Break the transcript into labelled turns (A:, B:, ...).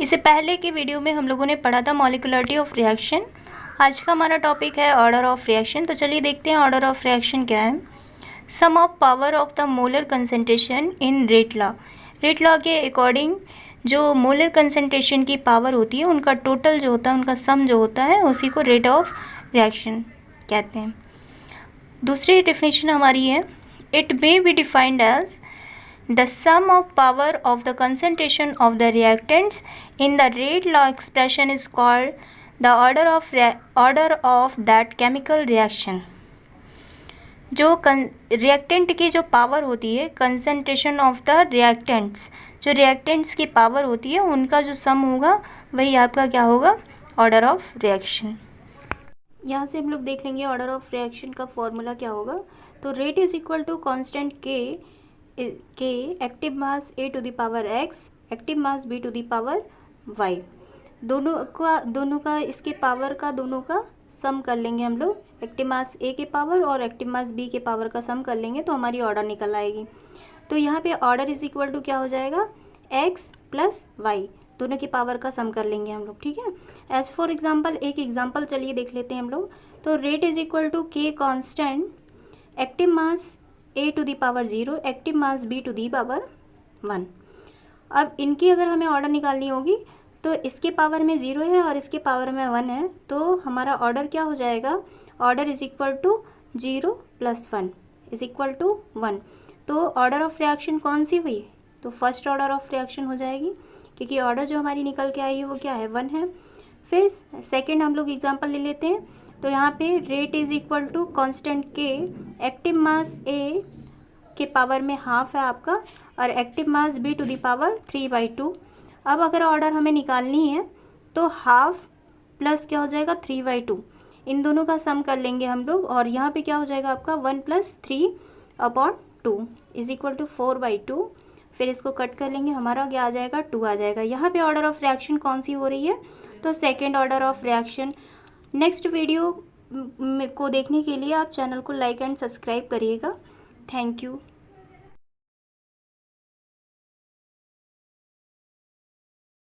A: इससे पहले की वीडियो में हम लोगों ने पढ़ा था मॉलिक्युलरिटी ऑफ रिएक्शन। आज का हमारा टॉपिक है ऑर्डर ऑफ रिएक्शन। तो चलिए देखते हैं ऑर्डर ऑफ रिएक्शन क्या है। Sum of power of the molar concentration in rate law. Rate law के अकॉर्डिंग जो मोलर कंसंट्रेशन की पावर होती है उनका टोटल जो होता है, उनका सम जो होता है, उसी को रेट ऑफ रिएक्शन कहते हैं। दूसरी डेफिनेशन हमारी है, it may be defined as the sum of power of the concentration of the reactants in the rate law expression is called the order of that chemical reaction। जो reactant की जो power होती है, concentration of the reactants, जो reactants की power होती है उनका जो सम होगा वही आपका क्या होगा, ऑर्डर ऑफ रिएक्शन। यहाँ से हम लोग देख लेंगे ऑर्डर ऑफ रिएक्शन का फॉर्मूला क्या होगा। तो rate is equal to constant के active mass A to the power X, active mass B to the power Y, दोनों का इसके पावर का दोनों का सम कर लेंगे हम लोग। एक्टिव मास ए के पावर और एक्टिव मास बी के पावर का सम कर लेंगे तो हमारी ऑर्डर निकल आएगी। तो यहाँ पे ऑर्डर इज इक्वल टू क्या हो जाएगा, एक्स प्लस वाई, दोनों की पावर का सम कर लेंगे हम लोग। ठीक है, एज फॉर एग्जाम्पल एक एग्जाम्पल चलिए देख लेते हैं हम लोग। तो rate is equal to k constant, active mass A to the power 0, active mass B to the power 1। अब इनकी अगर हमें ऑर्डर निकालनी होगी तो इसके पावर में 0 है और इसके पावर में 1 है, तो हमारा ऑर्डर क्या हो जाएगा, order is equal to 0 + 1 is equal to 1। तो ऑर्डर ऑफ रिएक्शन कौन सी हुई, तो फर्स्ट ऑर्डर ऑफ रिएक्शन हो जाएगी, क्योंकि ऑर्डर जो हमारी निकल के आई है वो क्या है, 1 है। फिर सेकेंड हम लोग एग्जाम्पल ले लेते हैं। तो यहाँ पे rate is equal to constant के, एक्टिव मास ए के पावर में हाफ है आपका और active mass B to the power 3/2। अब अगर ऑर्डर हमें निकालनी है तो हाफ प्लस क्या हो जाएगा, 3/2, इन दोनों का सम कर लेंगे हम लोग और यहाँ पे क्या हो जाएगा आपका 1 + 3/2 इज इक्वल टू 4/2। फिर इसको कट कर लेंगे, हमारा क्या आ जाएगा, 2 आ जाएगा। यहाँ पे ऑर्डर ऑफ रिएक्शन कौन सी हो रही है, तो second order of reaction. Next video को देखने के लिए आप चैनल को लाइक एंड सब्सक्राइब करिएगा। Thank you.